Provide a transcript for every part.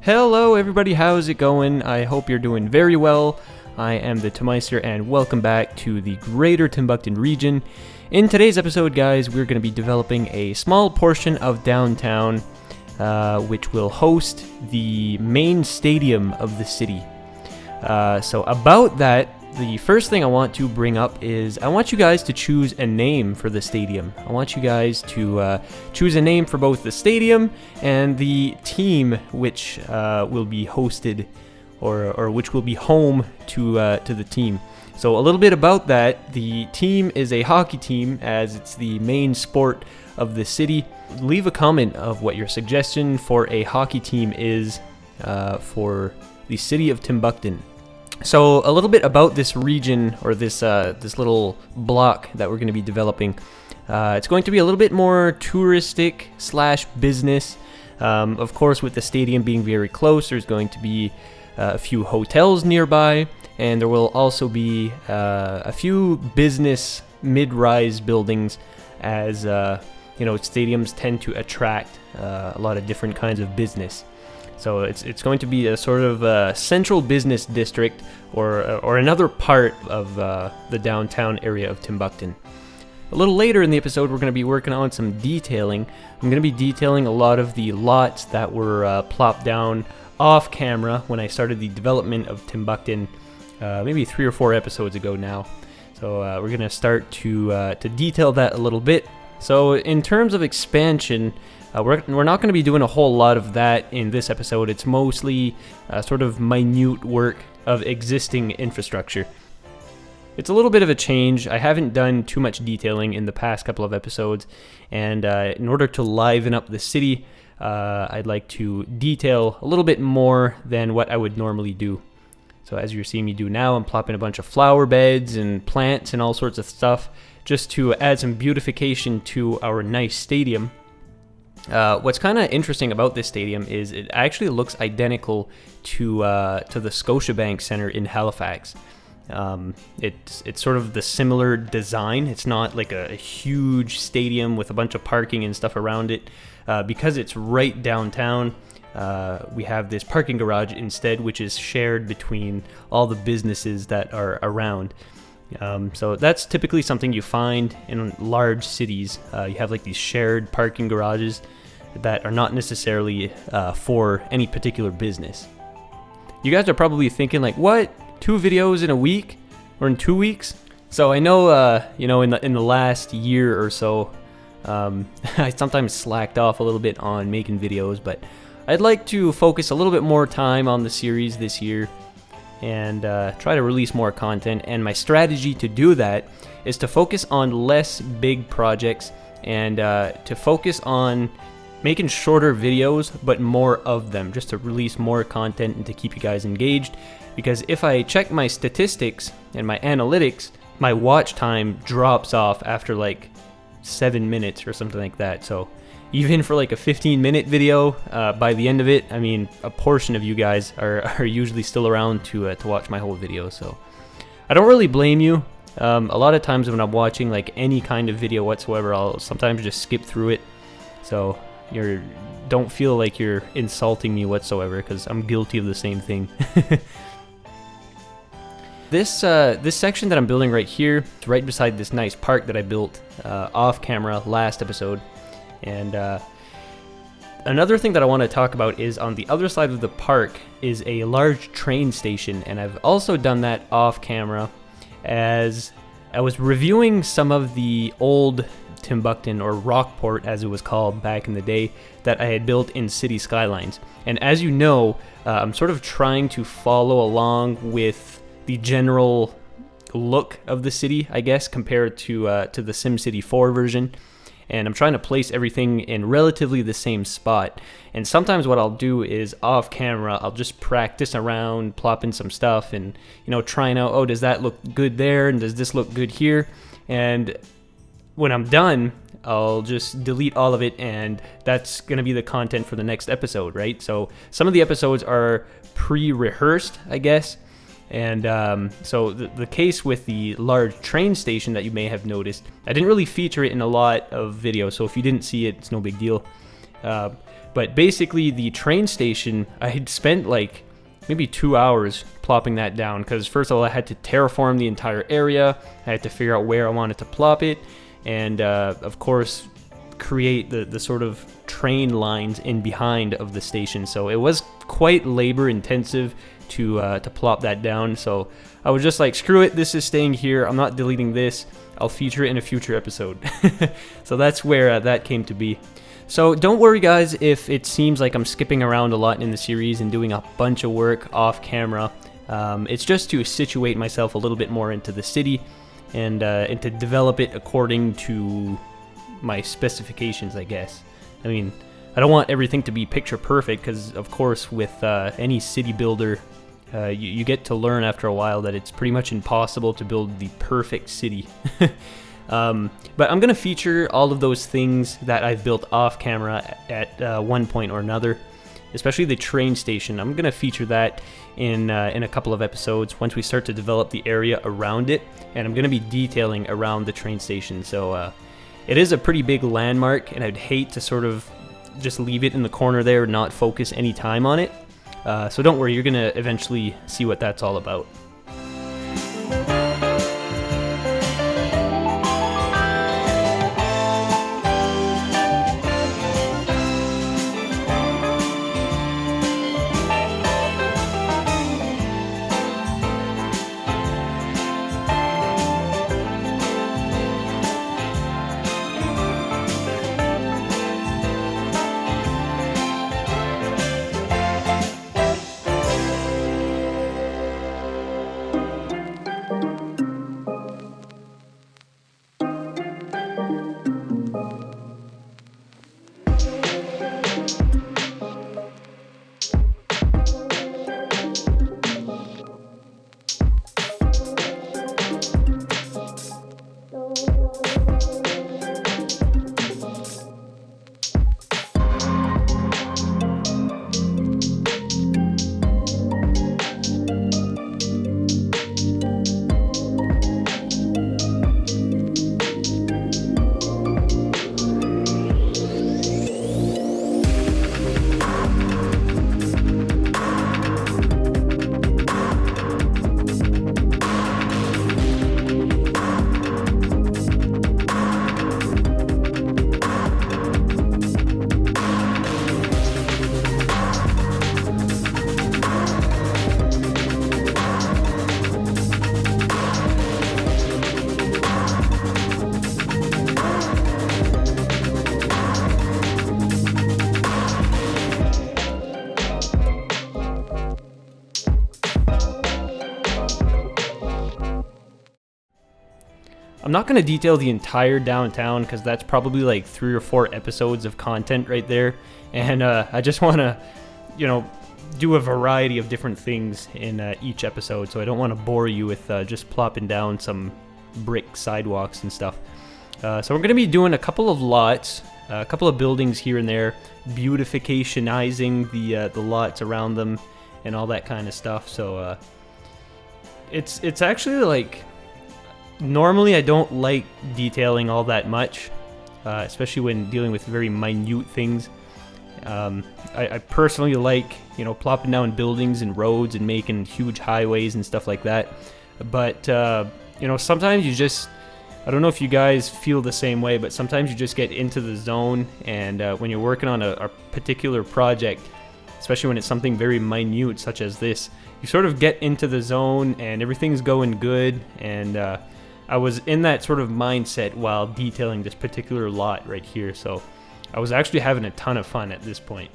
Hello everybody, how's it going? I hope you're doing very well. I am the Timeister and welcome back to the greater Timbukton region. In today's episode, guys, we're going to be developing a small portion of downtown which will host the main stadium of the city. So about that, the first thing I want to bring up is I want you guys to choose a name for the stadium. I want you guys to choose a name for both the stadium and the team which will be hosted or which will be home to the team. So a little bit about that. The team is a hockey team as it's the main sport of the city. Leave a comment of what your suggestion for a hockey team is for the city of Timbukton. So a little bit about this region or this little block that we're going to be developing. It's going to be a little bit more touristic / business. Of course, with the stadium being very close, there's going to be a few hotels nearby, and there will also be a few business mid-rise buildings as stadiums tend to attract a lot of different kinds of business. So it's going to be a sort of central business district or another part of the downtown area of Timbukton. A little later in the episode, we're going to be working on some detailing. I'm going to be detailing a lot of the lots that were plopped down off camera when I started the development of Timbukton maybe 3 or 4 episodes ago now. So we're going to start to detail that a little bit. So in terms of expansion, we're not going to be doing a whole lot of that in this episode. It's mostly sort of minute work of existing infrastructure. It's a little bit of a change. I haven't done too much detailing in the past couple of episodes, and in order to liven up the city, I'd like to detail a little bit more than what I would normally do. So as you're seeing me do now, I'm plopping a bunch of flower beds and plants and all sorts of stuff just to add some beautification to our nice stadium. What's kind of interesting about this stadium is it actually looks identical to the Scotiabank Center in Halifax. It's sort of the similar design. It's not like a huge stadium with a bunch of parking and stuff around it. Because it's right downtown, we have this parking garage instead, which is shared between all the businesses that are around. So that's typically something you find in large cities. You have like these shared parking garages that are not necessarily for any particular business. You guys are probably thinking like, what? 2 videos in a week or in 2 weeks? So I know, in the last year or so, I sometimes slacked off a little bit on making videos, but I'd like to focus a little bit more time on the series this year and try to release more content. And my strategy to do that is to focus on less big projects and to focus on making shorter videos, but more of them, just to release more content and to keep you guys engaged. Because if I check my statistics and my analytics, my watch time drops off after like 7 minutes or something like that. So even for like a 15-minute video, by the end of it, I mean, a portion of you guys are usually still around to watch my whole video. So I don't really blame you. A lot of times when I'm watching like any kind of video whatsoever, I'll sometimes just skip through it. So don't feel like you're insulting me whatsoever, because I'm guilty of the same thing. This section that I'm building right here, it's right beside this nice park that I built off camera last episode. And another thing that I want to talk about is on the other side of the park is a large train station, and I've also done that off camera as I was reviewing some of the old Timbukton, or Rockport as it was called back in the day, that I had built in City Skylines. And as you know, I'm sort of trying to follow along with the general look of the city, I guess, compared to the SimCity 4 version. And I'm trying to place everything in relatively the same spot. And sometimes what I'll do is off camera, I'll just practice around, plop in some stuff and, trying out, oh, does that look good there? And does this look good here? And when I'm done, I'll just delete all of it, and that's going to be the content for the next episode, right? So some of the episodes are pre-rehearsed, I guess. And so the case with the large train station that you may have noticed, I didn't really feature it in a lot of videos, so if you didn't see it, it's no big deal. But basically, the train station, I had spent like maybe 2 hours plopping that down, because first of all, I had to terraform the entire area. I had to figure out where I wanted to plop it, and of course create the sort of train lines in behind of the station. So it was quite labor intensive to plop that down. So I was just like, screw it, this is staying here, I'm not deleting this, I'll feature it in a future episode. So that's where that came to be. So don't worry guys if it seems like I'm skipping around a lot in the series and doing a bunch of work off camera. It's just to situate myself a little bit more into the city and to develop it according to my specifications, I guess. I mean, I don't want everything to be picture perfect, because of course with any city builder, you get to learn after a while that it's pretty much impossible to build the perfect city. But I'm going to feature all of those things that I've built off camera at one point or another, especially the train station. I'm going to feature that in a couple of episodes once we start to develop the area around it, and I'm going to be detailing around the train station. So it is a pretty big landmark, and I'd hate to sort of just leave it in the corner there and not focus any time on it. So don't worry, you're going to eventually see what that's all about. I'm not going to detail the entire downtown because that's probably like 3 or 4 episodes of content right there. And I just want to, do a variety of different things in each episode. So I don't want to bore you with just plopping down some brick sidewalks and stuff. So we're going to be doing a couple of lots, a couple of buildings here and there, beautificationizing the lots around them and all that kind of stuff. So it's actually like... Normally, I don't like detailing all that much, especially when dealing with very minute things. I personally like, plopping down buildings and roads and making huge highways and stuff like that. But, sometimes you just... I don't know if you guys feel the same way, but sometimes you just get into the zone, and when you're working on a particular project, especially when it's something very minute such as this, you sort of get into the zone and everything's going good, and... I was in that sort of mindset while detailing this particular lot right here, so I was actually having a ton of fun at this point.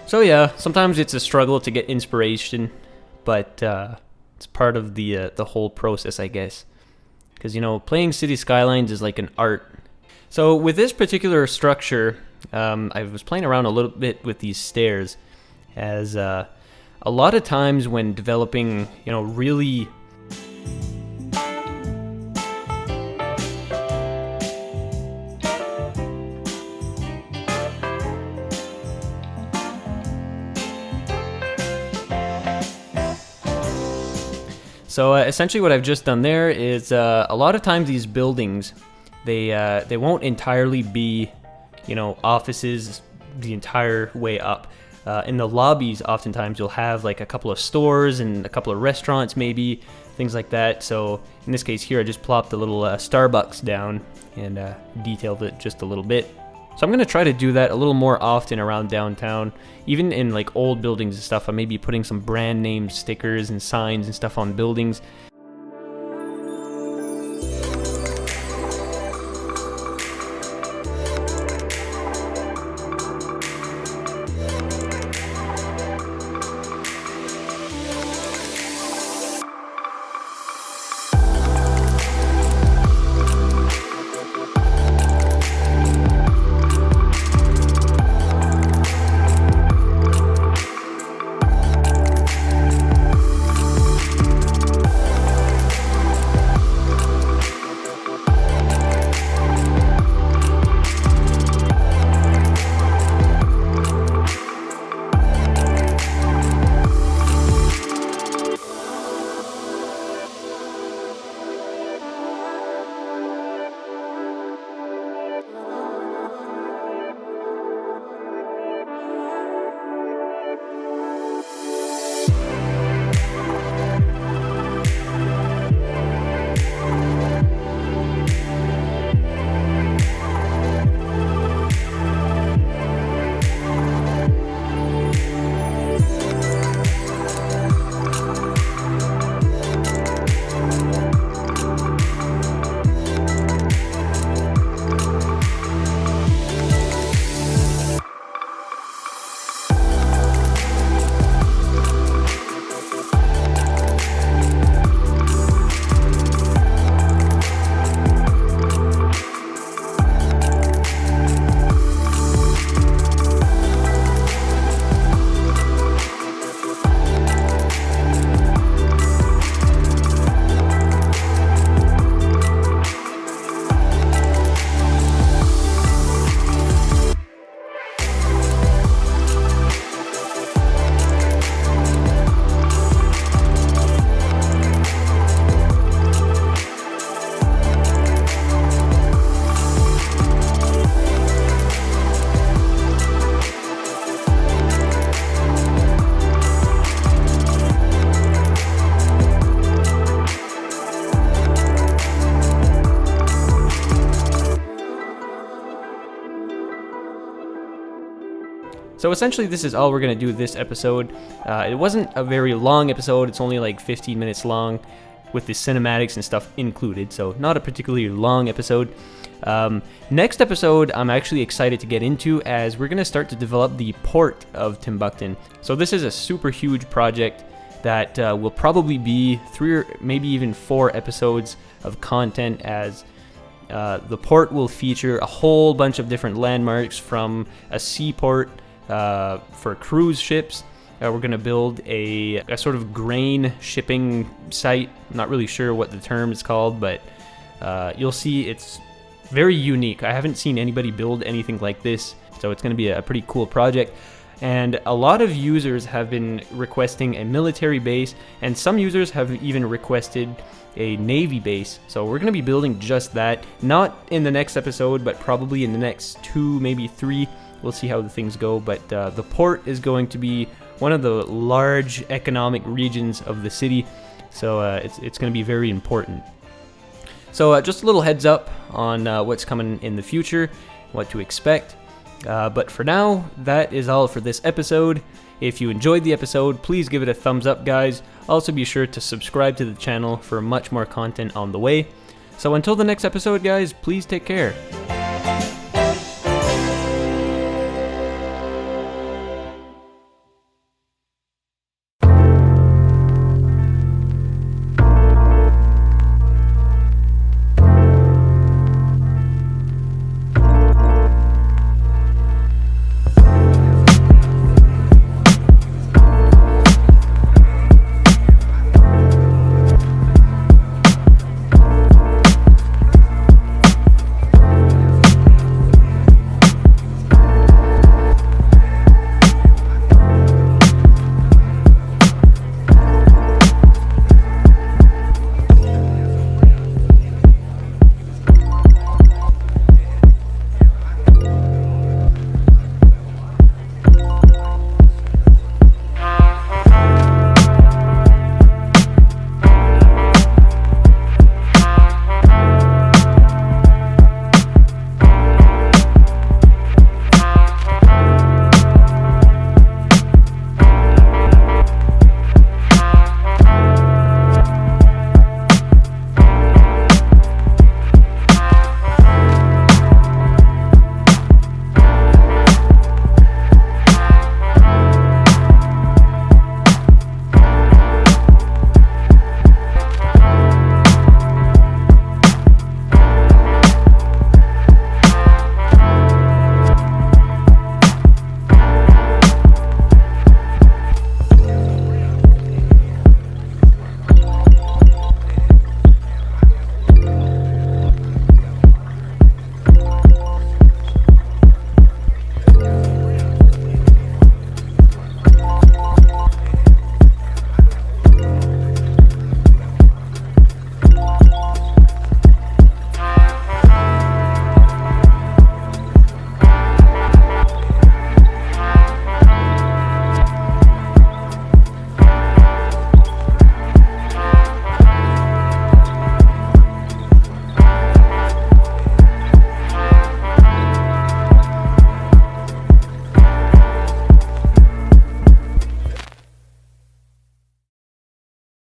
So yeah, sometimes it's a struggle to get inspiration, but it's part of the whole process, I guess. Because, playing City Skylines is like an art. So with this particular structure, I was playing around a little bit with these stairs, as a lot of times when developing, really... So essentially what I've just done there is a lot of times these buildings, they won't entirely be, offices the entire way up. In the lobbies, oftentimes you'll have like a couple of stores and a couple of restaurants, maybe things like that. So in this case here, I just plopped a little Starbucks down and detailed it just a little bit. So I'm going to try to do that a little more often around downtown, even in like old buildings and stuff. I may be putting some brand name stickers and signs and stuff on buildings. So essentially this is all we're going to do this episode. It wasn't a very long episode, it's only like 15 minutes long with the cinematics and stuff included, so not a particularly long episode. Next episode I'm actually excited to get into, as we're going to start to develop the port of Timbukton. So this is a super huge project that will probably be 3 or maybe even 4 episodes of content, as the port will feature a whole bunch of different landmarks, from a seaport for cruise ships. We're going to build a sort of grain shipping site. I'm not really sure what the term is called, but you'll see it's very unique. I haven't seen anybody build anything like this, so it's going to be a pretty cool project. And a lot of users have been requesting a military base, and some users have even requested a Navy base. So we're going to be building just that, not in the next episode, but probably in the next 2, maybe 3. We'll see how the things go, but the port is going to be one of the large economic regions of the city, so it's going to be very important. So just a little heads up on what's coming in the future, what to expect. But for now, that is all for this episode. If you enjoyed the episode, please give it a thumbs up, guys. Also be sure to subscribe to the channel for much more content on the way. So until the next episode, guys, please take care.